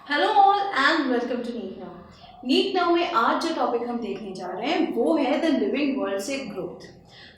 Hello all and welcome to NEET now. NEET now में आज जो टॉपिक हम देखने जा रहे हैं वो है द लिविंग वर्ल्ड से ग्रोथ।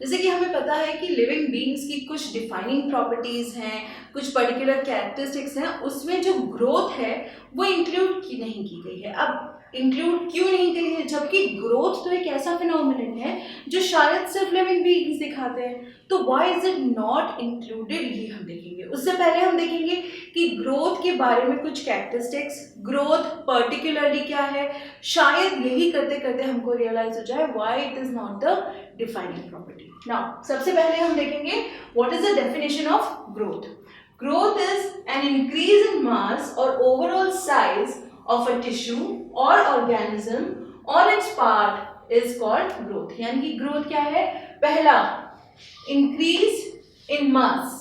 जैसे कि हमें पता है कि लिविंग बीइंग्स की कुछ डिफाइनिंग प्रॉपर्टीज हैं, कुछ पर्टिकुलर कैरेक्टरिस्टिक्स हैं, उसमें जो ग्रोथ है वो इंक्लूड की नहीं की गई है। अब इंक्लूड क्यों नहीं गई है, जबकि ग्रोथ तो एक ऐसा फिनोमिनन है जो शायद सिर्फ लिविंग बीइंग्स दिखाते हैं, तो why is it not included, ये हम देखेंगे। उससे पहले हम देखेंगे कि ग्रोथ के बारे में कुछ कैरेक्टरिस्टिक्स, ग्रोथ पर्टिकुलरली क्या है, शायद यही करते करते हमको रियलाइज हो जाए why it is not the defining property. Now सबसे पहले हम देखेंगे what is the definition of growth. Growth is an increase in mass और overall size of a tissue or organism or its part is called growth। यानी कि growth क्या है, पहला इंक्रीज इन मास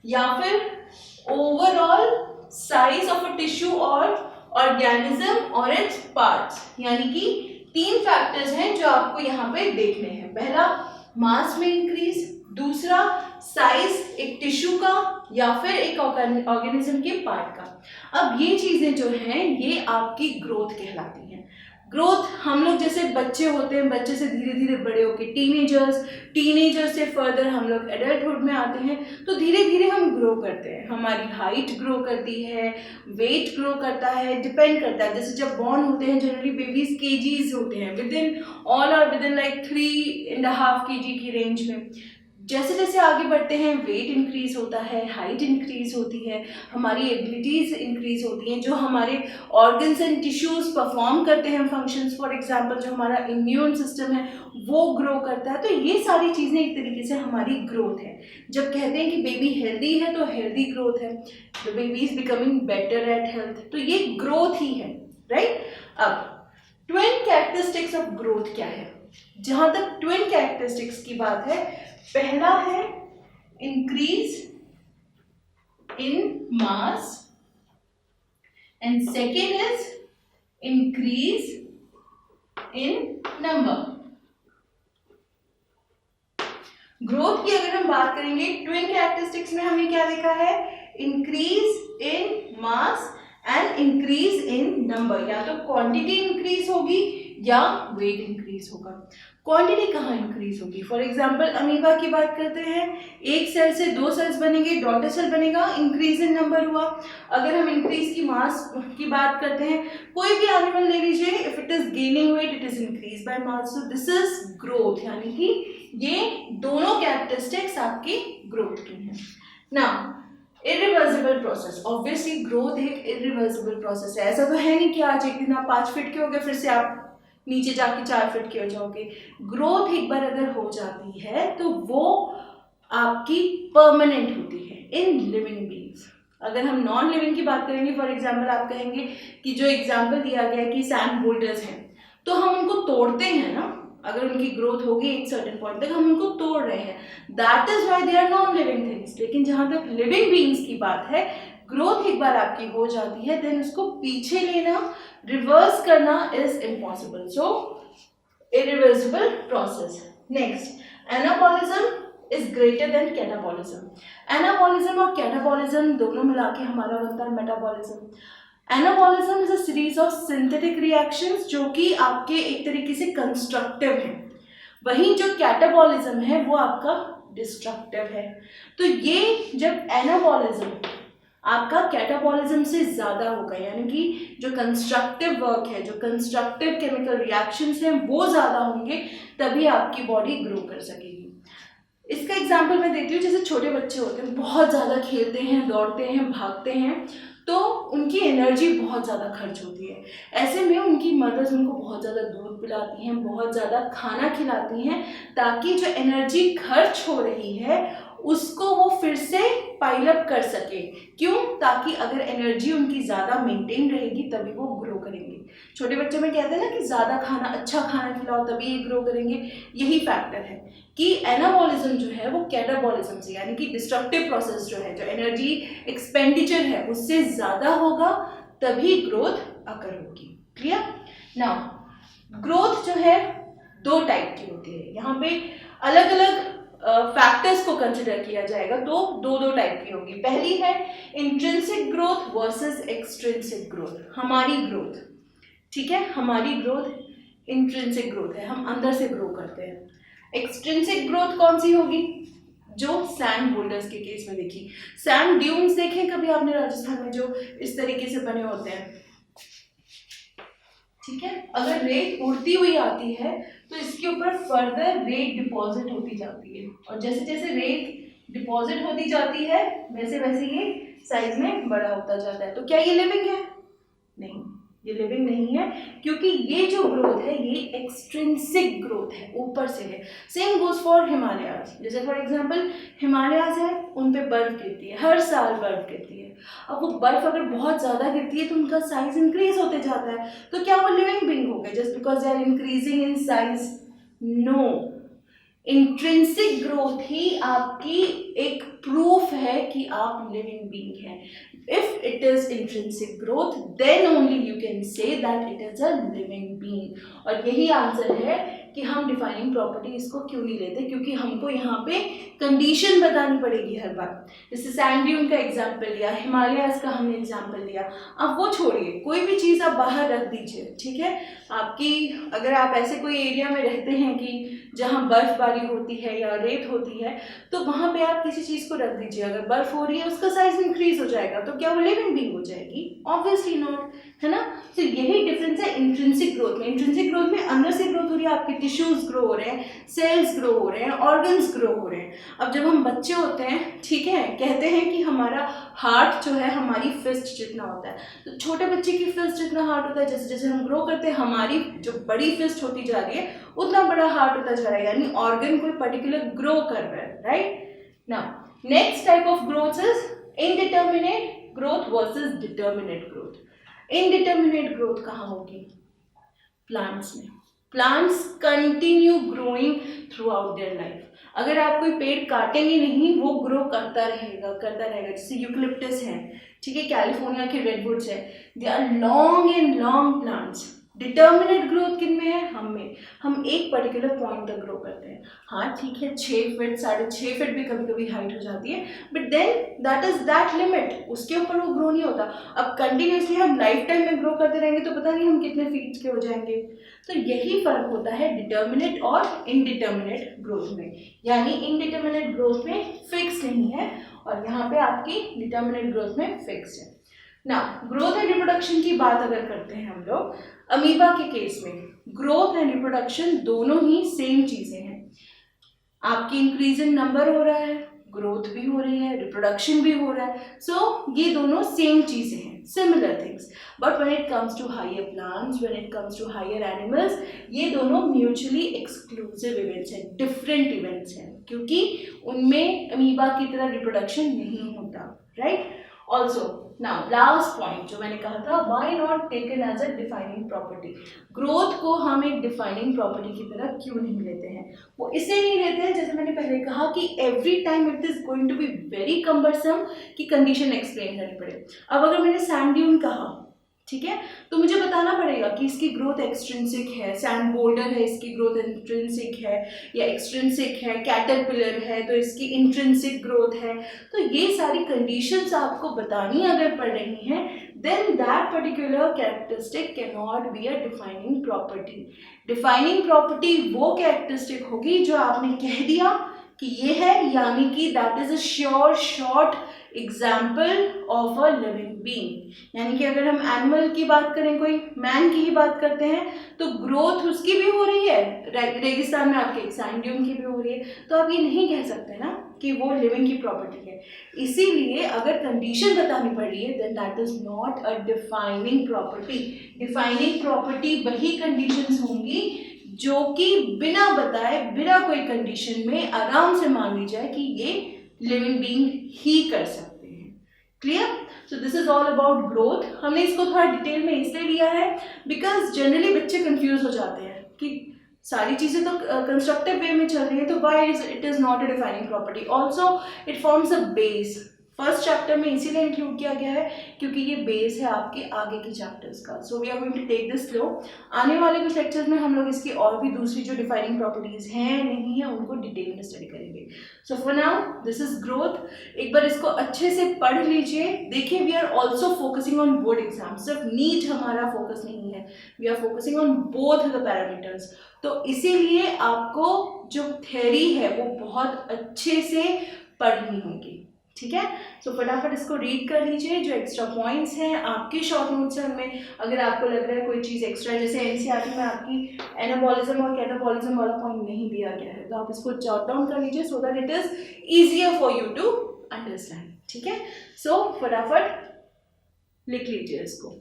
या फिर overall size of a tissue और organism और इट्स पार्ट्स। यानी कि तीन फैक्टर्स हैं जो आपको यहाँ पे देखने हैं। पहला मास में इंक्रीज, दूसरा साइज एक टिश्यू का या फिर एक ऑर्गेनिज्म के पार्ट का। अब ये चीजें जो हैं ये आपकी ग्रोथ कहलाती हैं। ग्रोथ हम लोग जैसे बच्चे होते हैं, बच्चे से धीरे धीरे बड़े होके टीनेजर्स से फर्दर हम लोग एडल्टहुड में आते हैं, तो धीरे धीरे हम ग्रो करते हैं। हमारी हाइट ग्रो करती है, वेट ग्रो करता है, डिपेंड करता है। जैसे जब बॉर्न होते हैं जनरली बेबीज केजीज होते हैं, विद इन लाइक 3.5 kg की रेंज में। जैसे जैसे आगे बढ़ते हैं वेट इंक्रीज होता है, हाइट इंक्रीज होती है, हमारी एबिलिटीज इंक्रीज होती हैं, जो हमारे ऑर्गन्स एंड टिश्यूज परफॉर्म करते हैं फंक्शंस, फॉर एग्जांपल जो हमारा इम्यून सिस्टम है वो ग्रो करता है। तो ये सारी चीज़ें एक तरीके से हमारी ग्रोथ है। जब कहते हैं कि बेबी हेल्दी है तो हेल्दी ग्रोथ है, the baby is becoming better at health, तो ये ग्रोथ ही है, राइट। अब ट्विन कैरेक्टरिस्टिक्स ऑफ ग्रोथ क्या है? जहां तक ट्विन कैरेक्टरिस्टिक्स की बात है, पहला है increase in mass and second is increase in number. Growth की अगर हम बात करेंगे ट्विन कैरेक्टरिस्टिक्स में हमने क्या देखा है, increase in mass and increase in number. या तो क्वांटिटी इंक्रीज होगी या वेट इंक्रीज होगा। क्वांटिटी कहाँ इंक्रीज होगी? फॉर एग्जांपल अमीबा की बात करते हैं, एक सेल से 2 सेल्स बनेंगे, डॉटर सेल बनेगा, इंक्रीज इन नंबर हुआ। अगर हम इंक्रीज की मास की बात करते हैं, कोई भी एनिमल ले लीजिए, if it is gaining weight it is increase by mass, so this is growth. यानी कि ये दोनों कैरेक्टरिस्टिक्स आपकी ग्रोथ की हैं। Now irreversible process, obviously growth एक इरिवर्सिबल प्रोसेस है। ऐसा तो है नहीं कि आज एक दिन आप 5 फीट के हो गए फिर से आप नीचे जाके 4 फीट के हो जाओगे। ग्रोथ एक बार अगर हो जाती है तो वो आपकी परमानेंट होती है इन लिविंग बीइंग्स। अगर हम नॉन लिविंग की बात करेंगे, फॉर एग्जांपल आप कहेंगे कि जो एग्जांपल दिया गया कि सैंड बोल्डर्स हैं, तो हम उनको तोड़ते हैं ना, अगर उनकी ग्रोथ होगी एक सर्टेन पॉइंट तक, हम उनको तोड़ रहे हैं, that is why they are non living things. लेकिन जहां तक लिविंग बीइंग्स की बात है, ग्रोथ एक बार आपकी हो जाती है देन उसको पीछे लेना, रिवर्स करना is impossible. So irreversible process. Next, anabolism is greater than catabolism. Anabolism और कैटाबॉलिज्म दोनों मिला के हमारा बनता है metabolism. Anabolism is a series of synthetic reactions जो कि आपके एक तरीके से कंस्ट्रक्टिव हैं, वहीं जो कैटाबॉलिज्म है वो आपका डिस्ट्रक्टिव है। तो ये जब एनाबॉलिज्म आपका कैटाबॉलिज्म से ज़्यादा होगा, यानी कि जो कंस्ट्रक्टिव वर्क है, जो कंस्ट्रक्टिव केमिकल रिएक्शंस हैं वो ज़्यादा होंगे, तभी आपकी बॉडी ग्रो कर सकेगी। इसका एग्जाम्पल मैं देती हूँ, जैसे छोटे बच्चे होते हैं, बहुत ज़्यादा खेलते हैं, दौड़ते हैं, भागते हैं, तो उनकी एनर्जी बहुत ज़्यादा खर्च होती है। ऐसे में उनकी मदर्स उनको बहुत ज़्यादा दूध पिलाती हैं, बहुत ज़्यादा खाना खिलाती हैं, ताकि जो एनर्जी खर्च हो रही है उसको वो फिर से पाइल अप कर सके। क्यों? ताकि अगर एनर्जी उनकी ज़्यादा मेंटेन रहेगी तभी वो ग्रो करेंगे। छोटे बच्चे में कहते हैं ना कि ज़्यादा खाना, अच्छा खाना खिलाओ तभी ये ग्रो करेंगे। यही फैक्टर है कि एनाबॉलिज्म जो है वो कैटाबॉलिज्म से, यानी कि डिस्ट्रक्टिव प्रोसेस जो है, जो एनर्जी एक्सपेंडिचर है उससे ज़्यादा होगा, तभी ग्रोथ अकर होगी। क्लियर? नाउ ग्रोथ जो है 2 टाइप की होती है। यहाँ पे अलग अलग फैक्टर्स को कंसिडर किया जाएगा तो दो दो टाइप की होगी। पहली है intrinsic growth versus extrinsic growth, हमारी ग्रोथ, ठीक है, हमारी ग्रोथ इंट्रिंसिक ग्रोथ है, हम अंदर से ग्रो करते हैं। एक्सट्रिंसिक ग्रोथ कौन सी होगी, जो सैंड बोल्डर्स के केस में देखी, सैंड ड्यून्स देखें कभी आपने राजस्थान में, जो इस तरीके से बने होते हैं, ठीक है, अगर रेत उड़ती हुई आती है तो इसके ऊपर फर्दर रेत डिपॉजिट होती जाती है, और जैसे जैसे रेत डिपॉजिट होती जाती है वैसे वैसे ये साइज में बड़ा होता जाता है। तो क्या ये लिविंग है? नहीं, ये लिविंग नहीं है, क्योंकि ये जो ग्रोथ है ये एक्सट्रिंसिक ग्रोथ है, ऊपर से है। सेम गोज फॉर हिमालयाज, जैसे फॉर एग्जांपल हिमालयाज है, उन पे बर्फ गिरती है, हर साल बर्फ गिरती है। अब वो बर्फ अगर बहुत ज़्यादा गिरती है तो उनका साइज इंक्रीज होते जाता है, तो क्या वो लिविंग बीइंग हो गए just because they are increasing in size? No, intrinsic growth ही आपकी एक प्रूफ है कि आप लिविंग बीइंग हैं। If it is intrinsic growth, then only you can say that it is a living being. और यही आंसर है कि हम डिफाइनिंग प्रॉपर्टी इसको क्यों नहीं लेते, क्योंकि हमको यहाँ पे कंडीशन बतानी पड़ेगी हर बार। जैसे सैंड ड्यून का एग्जाम्पल लिया, हिमालयाज का हमने एग्जाम्पल लिया, अब वो छोड़िए, कोई भी चीज़ आप बाहर रख दीजिए, ठीक है, आपकी अगर आप ऐसे कोई एरिया में रहते हैं कि जहाँ बर्फबारी होती है या रेत होती है, तो वहाँ पे आप किसी चीज़ को रख दीजिए, अगर बर्फ हो रही है उसका साइज इंक्रीज हो जाएगा, तो क्या वो लिविंग बीइंग हो जाएगी? ऑब्वियसली नॉट, है ना। तो यही डिफरेंस है इंट्रिंसिक ग्रोथ में। इंट्रिंसिक ग्रोथ में अंदर से ग्रोथ हो रही है, आपके टिश्यूज ग्रो हो रहे हैं, सेल्स ग्रो हो रहे हैं, ऑर्गन्स ग्रो हो रहे हैं। अब जब हम बच्चे होते हैं, ठीक है, कहते हैं कि हमारा हार्ट जो है हमारी फिस्ट जितना होता है, तो छोटे बच्चे की फिस्ट जितना हार्ट होता है, जैसे जैसे हम ग्रो करते हैं हमारी जो बड़ी फिस्ट होती जा रही है उतना बड़ा हार्ट होता जा रहा है, यानी ऑर्गन कोई पर्टिकुलर ग्रो कर रहा है, right. Now next type of growth is indeterminate growth versus determinate growth. Indeterminate growth कहाँ होगी? प्लांट्स में। Plants continue growing through out their life. अगर आप कोई पेड़ काटेंगे नहीं, वो ग्रो करता रहेगा करता रहेगा। जैसे यूकलिप्टस है, ठीक है, कैलिफोर्निया के रेडवुड्स है, they are long and long plants. Determinate growth किन में है? हम में। हम एक पर्टिकुलर पॉइंट तक ग्रो करते हैं, हाँ ठीक है, 6 फीट 6.5 फीट भी कभी कभी हाइट हो जाती है, but then that is that limit, उसके ऊपर वो ग्रो नहीं होता। अब कंटिन्यूसली हम लाइफ टाइम में ग्रो करते रहेंगे तो पता नहीं हम कितने फीट के हो जाएंगे। तो यही फर्क होता है डिटर्मिनेट और इनडिटर्मिनेट ग्रोथ में, यानी इनडिटर्मिनेट ग्रोथ में फिक्स नहीं है और यहाँ पे आपकी डिटर्मिनेट ग्रोथ में फिक्स है। ना ग्रोथ एंड रिप्रोडक्शन की बात अगर करते हैं हम लोग, अमीबा के केस में ग्रोथ एंड रिप्रोडक्शन दोनों ही सेम चीजें हैं। आपकी इंक्रीज इन नंबर हो रहा है, ग्रोथ भी हो रही है, रिप्रोडक्शन भी हो रहा है, सो ये दोनों सेम चीजें हैं, similar things. But when it comes to higher plants, when it comes to higher animals, ये दोनों म्यूचुअली एक्सक्लूसिव इवेंट्स हैं, डिफरेंट इवेंट्स हैं, क्योंकि उनमें अमीबा की तरह रिप्रोडक्शन नहीं होता, right. Also now last point जो मैंने कहा था, why not taken as a defining property. Growth को हम एक डिफाइनिंग प्रॉपर्टी की तरह क्यों नहीं लेते हैं? वो इसलिए नहीं लेते हैं, जैसे मैंने पहले कहा कि every time it is going to be very cumbersome कि कंडीशन एक्सप्लेन करनी पड़े। अब अगर मैंने सैंड ड्यून कहा, ठीक है, तो मुझे बताना पड़ेगा कि इसकी ग्रोथ एक्सट्रिंसिक है, सैंड बोल्डर है इसकी ग्रोथ इंट्रिंसिक है या एक्सट्रिंसिक है, कैटरपिलर है तो इसकी इंट्रिंसिक ग्रोथ है। तो ये सारी कंडीशंस आपको बतानी अगर पड़ रही हैं, then that particular characteristic can not be a defining property. Defining property वो कैरेक्टरिस्टिक होगी जो आपने कह दिया कि ये है, यानी कि that is a sure short example of a living being. यानी कि अगर हम एनिमल की बात करें, कोई मैन की ही बात करते हैं, तो ग्रोथ उसकी भी हो रही है, रेगिस्तान में आपके सैंड ड्यून की भी हो रही है, तो आप ये नहीं कह सकते ना कि वो लिविंग की प्रॉपर्टी है। इसीलिए अगर कंडीशन बतानी पड़ रही है, then that is not a defining property. Defining property वही कंडीशंस होंगी जो कि बिना बताए, बिना कोई कंडीशन में आराम से मान ली जाए कि ये लिविंग बीइंग ही कर सकते हैं। Clear? So this is all about growth. हमने इसको थोड़ा डिटेल में इसलिए लिया है बिकॉज जनरली बच्चे कंफ्यूज हो जाते हैं कि सारी चीज़ें तो कंस्ट्रक्टिव वे में चल रही है, तो why it is not a defining property. Also it forms a base first chapter में इसीलिए इंक्लूड किया गया है क्योंकि ये बेस है आपके आगे के चैप्टर्स का. So we are going to take this slow. आने वाले कुछ लेक्चर्स में हम लोग इसकी और भी दूसरी जो डिफाइनिंग प्रॉपर्टीज हैं नहीं है उनको डिटेल में स्टडी करेंगे. So for now this is growth. एक बार इसको अच्छे से पढ़ लीजिए. देखिए we are also focusing on board exam. सिर्फ नीट हमारा फोकस नहीं है, we are focusing on both the parameters. तो इसीलिए आपको जो थ्योरी है वो बहुत अच्छे से पढ़नी होगी. ठीक है. सो फटाफट इसको रीड कर लीजिए. जो एक्स्ट्रा पॉइंट्स हैं आपके शॉर्ट नोट्स हैं उनमें अगर आपको लग रहा है कोई चीज़ एक्स्ट्रा, जैसे एनसीईआरटी में आपकी एनाबॉलिज्म और कैटाबॉलिज्म वाला पॉइंट नहीं दिया गया है, तो आप इसको जॉट डाउन कर लीजिए so that it is easier for you to understand. ठीक है. सो फटाफट लिख लीजिए इसको.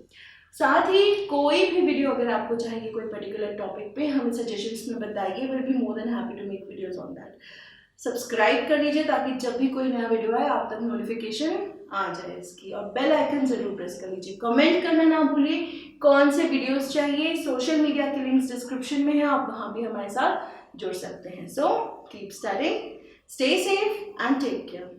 साथ ही कोई भी वीडियो अगर आपको चाहिए कोई पर्टिकुलर टॉपिक पे हमें सजेशंस में बताइए. Will be more than happy to make videos on that. Subscribe कर लीजिए ताकि जब भी कोई नया वीडियो आए आप तक नोटिफिकेशन आ जाए इसकी, और बेल आइकन जरूर प्रेस कर लीजिए. कमेंट करना ना भूलिए कौन से वीडियोस चाहिए. सोशल मीडिया के लिंक्स डिस्क्रिप्शन में है, आप वहाँ भी हमारे साथ जुड़ सकते हैं. So keep studying, stay safe and take care.